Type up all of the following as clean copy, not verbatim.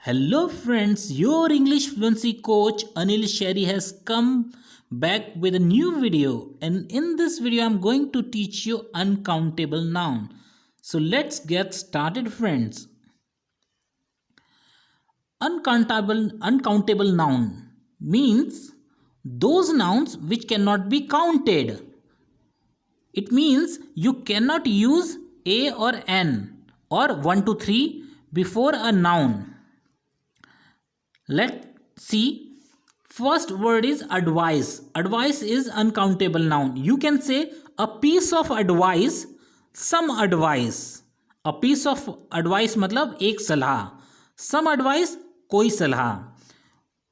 Hello, friends. Your English fluency coach Anil Sherry has come back with a new video, and in this video, I'm going to teach you uncountable noun. So let's get started, friends. Uncountable noun means those nouns which cannot be counted. It means you cannot use a or an or 1 to 3 before a noun. Let's see. First word is advice. Advice is uncountable noun. You can say a piece of advice, some advice. A piece of advice मतलब एक सलाह, some advice कोई सलाह.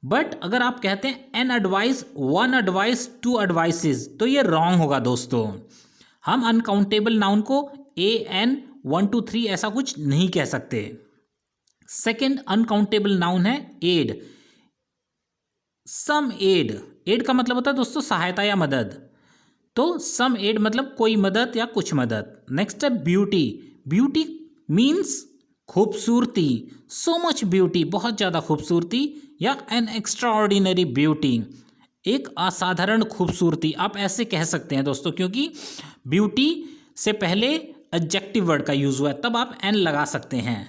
But अगर आप कहते हैं an advice, one advice, two advices, तो ये रॉन्ग होगा दोस्तों. हम अनकाउंटेबल नाउन को ए एन 1 2 3 ऐसा कुछ नहीं कह सकते. सेकेंड अनकाउंटेबल नाउन है एड. सम एड. एड का मतलब होता है दोस्तों सहायता या मदद. तो सम एड मतलब कोई मदद या कुछ मदद. नेक्स्ट है ब्यूटी. ब्यूटी मीन्स खूबसूरती. सो मच ब्यूटी, बहुत ज़्यादा खूबसूरती, या एन एक्स्ट्राऑर्डिनरी ब्यूटी, एक असाधारण खूबसूरती. आप ऐसे कह सकते हैं दोस्तों, क्योंकि ब्यूटी से पहले एडजेक्टिव वर्ड का यूज हुआ है, तब आप एन लगा सकते हैं.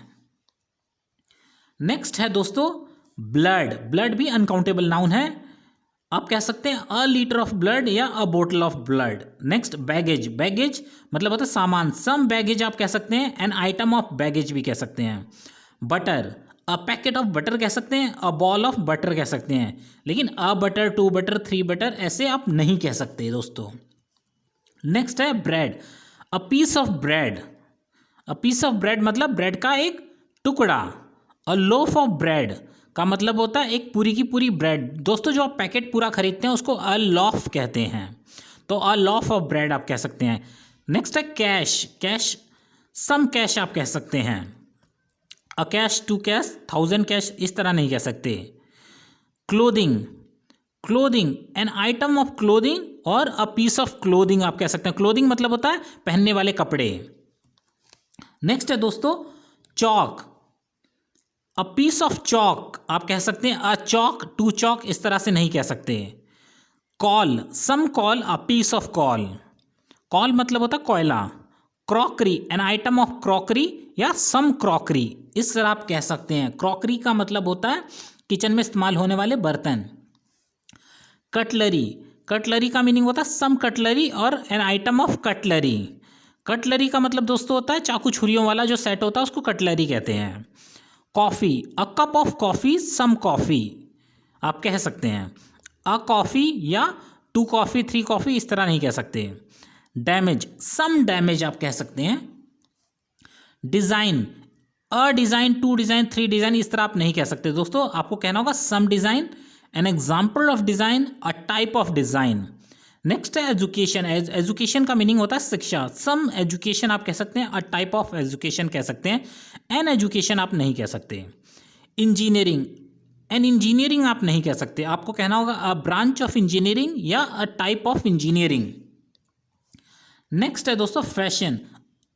नेक्स्ट है दोस्तों ब्लड. ब्लड भी अनकाउंटेबल नाउन है. आप कह सकते हैं अ लीटर ऑफ ब्लड या अ bottle of blood. Next baggage. Baggage मतलब होता है सामान. सम बैगेज आप कह सकते हैं, एन आइटम ऑफ बैगेज भी कह सकते हैं. Butter. A packet of butter कह सकते हैं, अ बॉल ऑफ बटर कह सकते हैं, लेकिन a butter, two butter, three butter ऐसे आप नहीं कह सकते दोस्तों. नेक्स्ट है bread. A piece of bread. A piece of bread मतलब ब्रेड का एक टुकड़ा. अ लोफ ऑफ ब्रेड का मतलब होता है एक पूरी की पूरी ब्रेड. दोस्तों जो आप पैकेट पूरा खरीदते हैं उसको अ लॉफ कहते हैं, तो अ लॉफ ऑफ ब्रेड आप कह सकते हैं. नेक्स्ट है कैश. कैश, सम कैश आप कह सकते हैं. A cash, two cash, 1000 cash इस तरह नहीं कह सकते. Clothing. Clothing an item of clothing और अ पीस ऑफ क्लोथिंग आप कह सकते हैं. क्लोथिंग मतलब होता है पहनने वाले कपड़े. नेक्स्ट है दोस्तों chalk. A piece of chalk आप कह सकते हैं. अ चॉक, टू चॉक इस तरह से नहीं कह सकते. Coal. Some coal, a piece of coal. Coal मतलब होता है कोयला. Crockery an item of crockery या सम क्रॉकरी इस तरह आप कह सकते हैं. क्रॉकरी का मतलब होता है किचन में इस्तेमाल होने वाले बर्तन. कटलरी. कटलरी का मीनिंग होता है सम कटलरी और N item of cutlery. Cutlery का मतलब दोस्तों होता है चाकू छुरियों वाला जो सेट होता है उसको कटलरी कहते हैं. Coffee. A cup of coffee, some coffee आप कह सकते हैं. अ कॉफ़ी या टू कॉफ़ी, थ्री कॉफ़ी इस तरह नहीं कह सकते. डैमेज. सम डैमेज आप कह सकते हैं. Design. A design, two design, three design इस तरह आप नहीं कह सकते दोस्तों. आपको कहना होगा some design, an example of design, a type of design. Next है एजुकेशन. एजुकेशन का मीनिंग होता है शिक्षा. सम एजुकेशन आप कह सकते हैं, अ टाइप ऑफ एजुकेशन कह सकते हैं, एन एजुकेशन आप नहीं कह सकते. इंजीनियरिंग. एन इंजीनियरिंग आप नहीं कह सकते. आपको कहना होगा अ ब्रांच ऑफ इंजीनियरिंग या a type of engineering. Next है दोस्तों फैशन.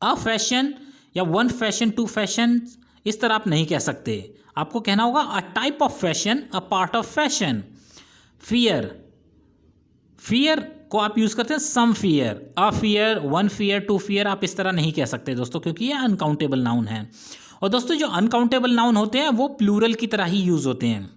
अ फैशन या वन फैशन, टू फैशन इस तरह आप नहीं कह सकते. आपको कहना होगा a type of fashion, a part of fashion. Fear. Fear को आप यूज़ करते हैं some fear. A fear, one fear, two fear आप इस तरह नहीं कह सकते दोस्तों, क्योंकि ये अनकाउंटेबल नाउन है. और दोस्तों जो अनकाउंटेबल नाउन होते हैं वो प्लूरल की तरह ही यूज़ होते हैं.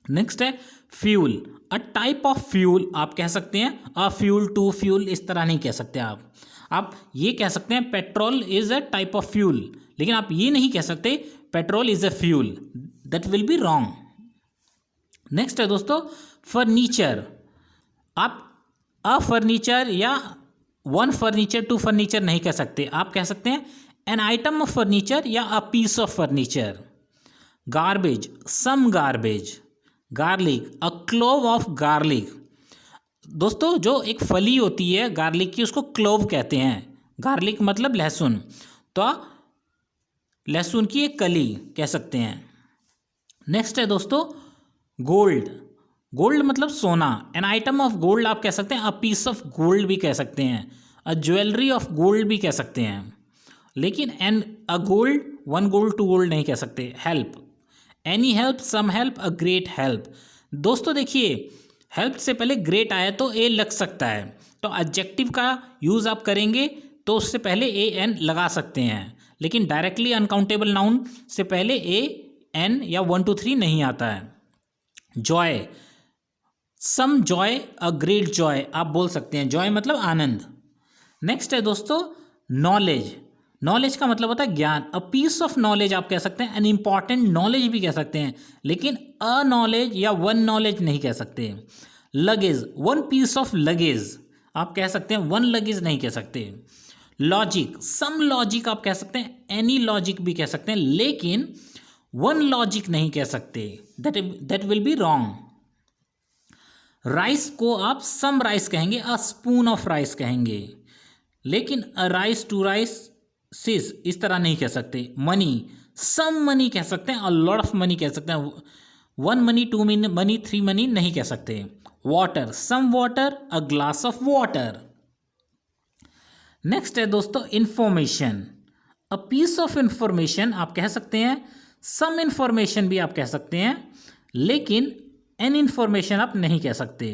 नेक्स्ट है fuel. A type of fuel आप कह सकते हैं. अ फ्यूल, टू फ्यूल इस तरह नहीं कह सकते आप. आप ये कह सकते हैं petrol is a type of fuel, लेकिन आप ये नहीं कह सकते petrol is a fuel. That will be wrong. Next है दोस्तों फर्नीचर. आप अ फर्नीचर या वन फर्नीचर, टू फर्नीचर नहीं कह सकते. आप कह सकते हैं एन आइटम ऑफ फर्नीचर या a piece of furniture. Garbage. Some garbage. Garlic. A clove of garlic. दोस्तों जो एक फली होती है गार्लिक की उसको क्लोव कहते हैं. गार्लिक मतलब लहसुन, तो लहसुन की एक कली कह सकते हैं. नेक्स्ट है दोस्तों गोल्ड. गोल्ड मतलब सोना. एन आइटम ऑफ गोल्ड आप कह सकते हैं. अ पीस ऑफ गोल्ड भी कह सकते हैं. अ ज्वेलरी ऑफ गोल्ड भी कह सकते हैं, लेकिन an a gold, one gold, two gold नहीं कह सकते. Help. Any help, some help, a great help. दोस्तों देखिए, हेल्प से पहले ग्रेट आया तो ए लग सकता है, तो एडजेक्टिव का यूज़ आप करेंगे तो उससे पहले ए एन लगा सकते हैं, लेकिन डायरेक्टली अनकाउंटेबल नाउन से पहले ए एन या 1 2 3 नहीं आता है। Joy, some joy, a great joy आप बोल सकते हैं। जॉय मतलब आनंद। नेक्स्ट है दोस्तों नॉलेज। नॉलेज का मतलब होता है ज्ञान। अ पीस ऑफ नॉलेज आप कह सकते हैं, एन इंपॉर्टेंट नॉलेज भी कह सकते हैं, लेकिन अ नॉलेज या वन नॉलेज नहीं कह सकते। Luggage, one piece of luggage आप कह सकते हैं, वन लगेज नहीं कह सकते। लॉजिक, सम लॉजिक आप कह सकते हैं, एनी लॉजिक भी कह सकते हैं, लेकिन वन लॉजिक नहीं कह सकते, that will be wrong. Rice को आप सम राइस कहेंगे, अ स्पून ऑफ राइस कहेंगे, लेकिन अ राइस टू राइस सिस इस तरह नहीं कह सकते। मनी, सम मनी कह सकते हैं, अ लॉट ऑफ मनी कह सकते हैं, one money, two money, three money नहीं कह सकते। Water, some water, a glass of water. Next है दोस्तों information. A piece of information आप कह सकते हैं, सम इंफॉर्मेशन भी आप कह सकते हैं, लेकिन एन इंफॉर्मेशन आप नहीं कह सकते।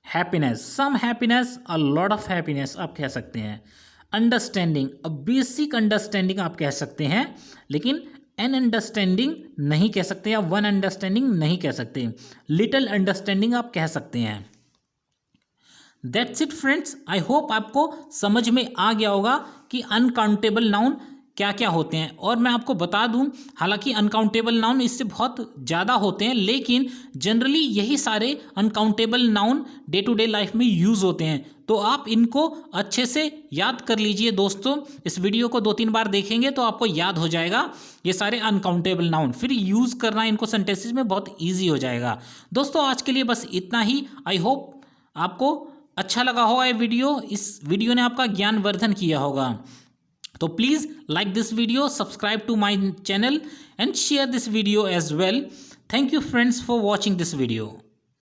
Happiness, some happiness, a lot of happiness आप कह सकते हैं। अंडरस्टैंडिंग, अ बेसिक अंडरस्टैंडिंग आप कह सकते हैं, लेकिन एन अंडरस्टैंडिंग नहीं कह सकते या वन अंडरस्टैंडिंग नहीं कह सकते। लिटिल अंडरस्टैंडिंग आप कह सकते हैं। That's it friends, I hope आपको समझ में आ गया होगा कि अनकाउंटेबल नाउन क्या क्या होते हैं। और मैं आपको बता दूं, हालांकि अनकाउंटेबल नाउन इससे बहुत ज़्यादा होते हैं, लेकिन जनरली यही सारे uncountable noun day to day life में यूज़ होते हैं, तो आप इनको अच्छे से याद कर लीजिए दोस्तों। इस वीडियो को 2-3 बार देखेंगे तो आपको याद हो जाएगा ये सारे अनकाउंटेबल नाउन, फिर यूज़ करना इनको सेंटेंसेस में बहुत ईजी हो जाएगा। दोस्तों आज के लिए बस इतना ही। आई होप आपको अच्छा लगा होगा ये वीडियो, इस वीडियो ने आपका ज्ञानवर्धन किया होगा। तो please like this video, subscribe to my channel and share this video as well. Thank you friends for watching this video.